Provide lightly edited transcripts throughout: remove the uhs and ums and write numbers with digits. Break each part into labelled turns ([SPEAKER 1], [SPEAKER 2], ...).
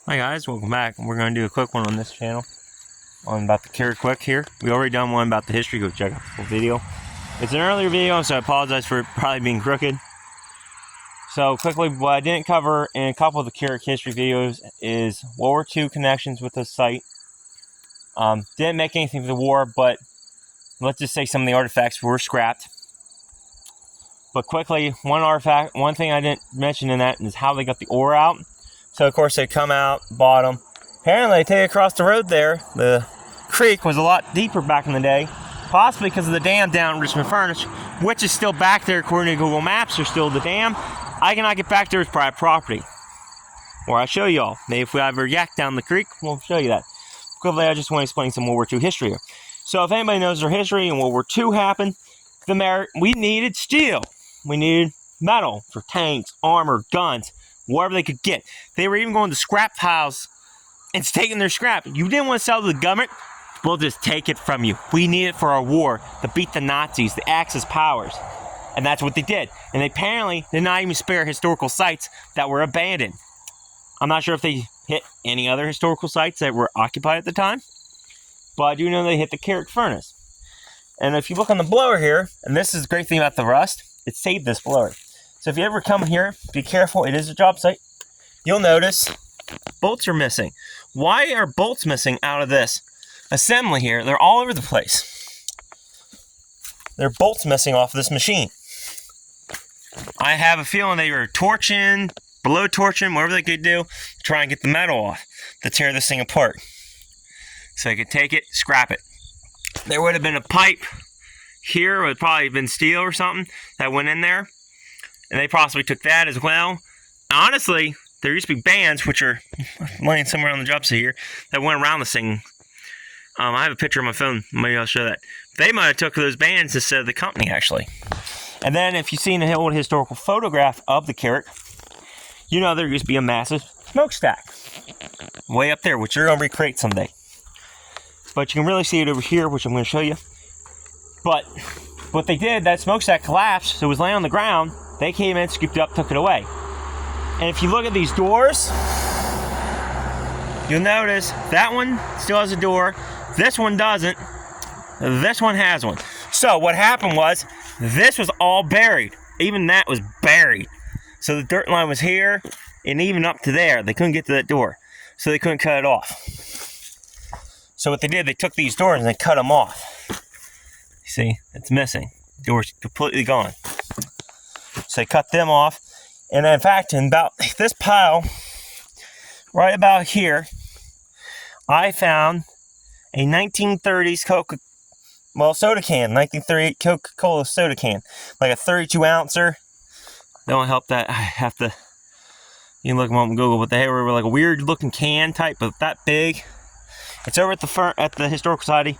[SPEAKER 1] Hi guys, welcome back. We're going to do a quick one on this channel on about the Carrick quick here. We already done one about the history. Go check out the full video. It's an earlier video, so I apologize for it probably being crooked. So quickly, what I didn't cover in a couple of the Carrick history videos is World War II connections with the site. Didn't make anything for the war, but let's just say some of the artifacts were scrapped. But quickly, one thing I didn't mention in that is how they got the ore out. So of course they come out, bottom. Apparently they take it across the road there. The creek was a lot deeper back in the day, possibly because of the dam down in Richmond Furnace, which is still back there according to Google Maps. There's still the dam. I cannot get back there as private property. Or I'll show y'all. Maybe if we ever yak down the creek, we'll show you that. Quickly, I just want to explain some World War II history here. So if anybody knows their history and World War II happened, we needed steel. We needed metal for tanks, armor, guns, whatever they could get. They were even going to scrap piles and taking their scrap. You didn't want to sell to the government, we'll just take it from you. We need it for our war to beat the Nazis, the Axis powers. And that's what they did. And they apparently did not even spare historical sites that were abandoned. I'm not sure if they hit any other historical sites that were occupied at the time, but I do know they hit the Carrick furnace. And if you look on the blower here, and this is the great thing about the rust, it saved this blower. So if you ever come here, be careful, it is a job site. You'll notice bolts are missing. Why are bolts missing out of this assembly here? They're all over the place. There are bolts missing off of this machine. I have a feeling they were torching, blow torching, whatever they could do to try and get the metal off to tear this thing apart. So they could take it, scrap it. There would have been a pipe here, would probably been steel or something that went in there. And they possibly took that as well. Honestly, there used to be bands, which are laying somewhere on the job site here, that went around this thing. I have a picture on my phone. Maybe I'll show that. They might have took those bands instead of the company, actually. And then if you've seen an old historical photograph of the Carrick, you know there used to be a massive smokestack way up there, which you're going to recreate someday. But you can really see it over here, which I'm going to show you. But what they did, that smokestack collapsed, so it was laying on the ground. They came in, scooped it up, took it away. And if you look at these doors, you'll notice that one still has a door. This one doesn't. This one has one. So what happened was, this was all buried. Even that was buried. So the dirt line was here, and even up to there. They couldn't get to that door, so they couldn't cut it off. So what they did, they took these doors and they cut them off. You see, it's missing. The door's completely gone. So they cut them off. And in fact, in about this pile, right about here, I found a 1930s soda can, 1938 Coca-Cola soda can, like a 32 ouncer. That won't help that. I have to, you can look them up on Google, but they were like a weird looking can type, but that big. It's over at the Historical Society.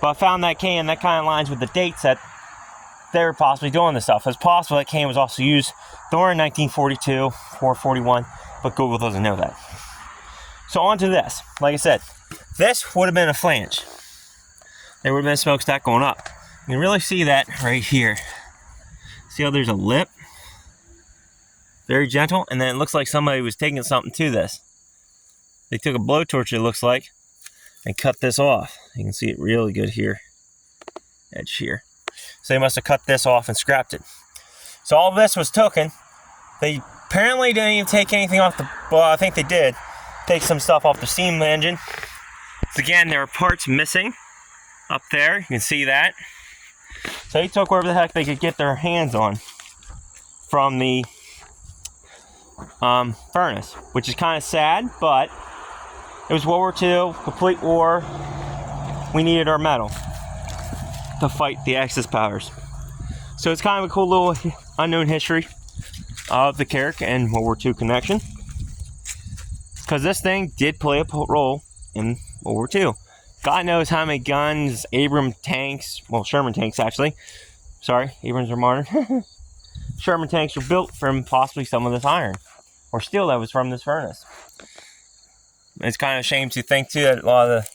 [SPEAKER 1] But I found that can, that kind of aligns with the dates that they were possibly doing this stuff. It's possible that can was also used during 1942 or 41, but Google doesn't know that. So on to this. Like I said, this would have been a flange. There would have been a smokestack going up. You can really see that right here. See how there's a lip? Very gentle, and then it looks like somebody was taking something to this. They took a blowtorch, it looks like, and cut this off. You can see it really good here. Edge here. So they must have cut this off and scrapped it. So all of this was taken. They apparently didn't even take anything off the, well, I think they did take some stuff off the steam engine. So again, there are parts missing up there. You can see that. So they took whatever the heck they could get their hands on from the furnace, which is kind of sad, but it was World War II, complete war. We needed our metal to fight the Axis powers. So it's kind of a cool little unknown history of the Carrick and World War II connection. Because this thing did play a role in World War II. God knows how many guns, Abrams tanks, well, Sherman tanks actually. Sorry, Abrams are modern. Sherman tanks were built from possibly some of this iron or steel that was from this furnace. It's kind of a shame to think too that a lot of the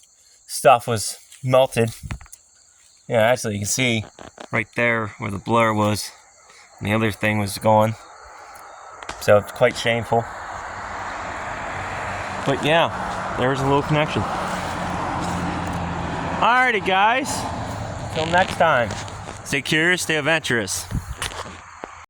[SPEAKER 1] stuff was melted. Yeah, actually you can see right there where the blur was and the other thing was gone. So it's quite shameful. But yeah, there's a little connection. Alrighty, guys. Till next time. Stay curious, stay adventurous.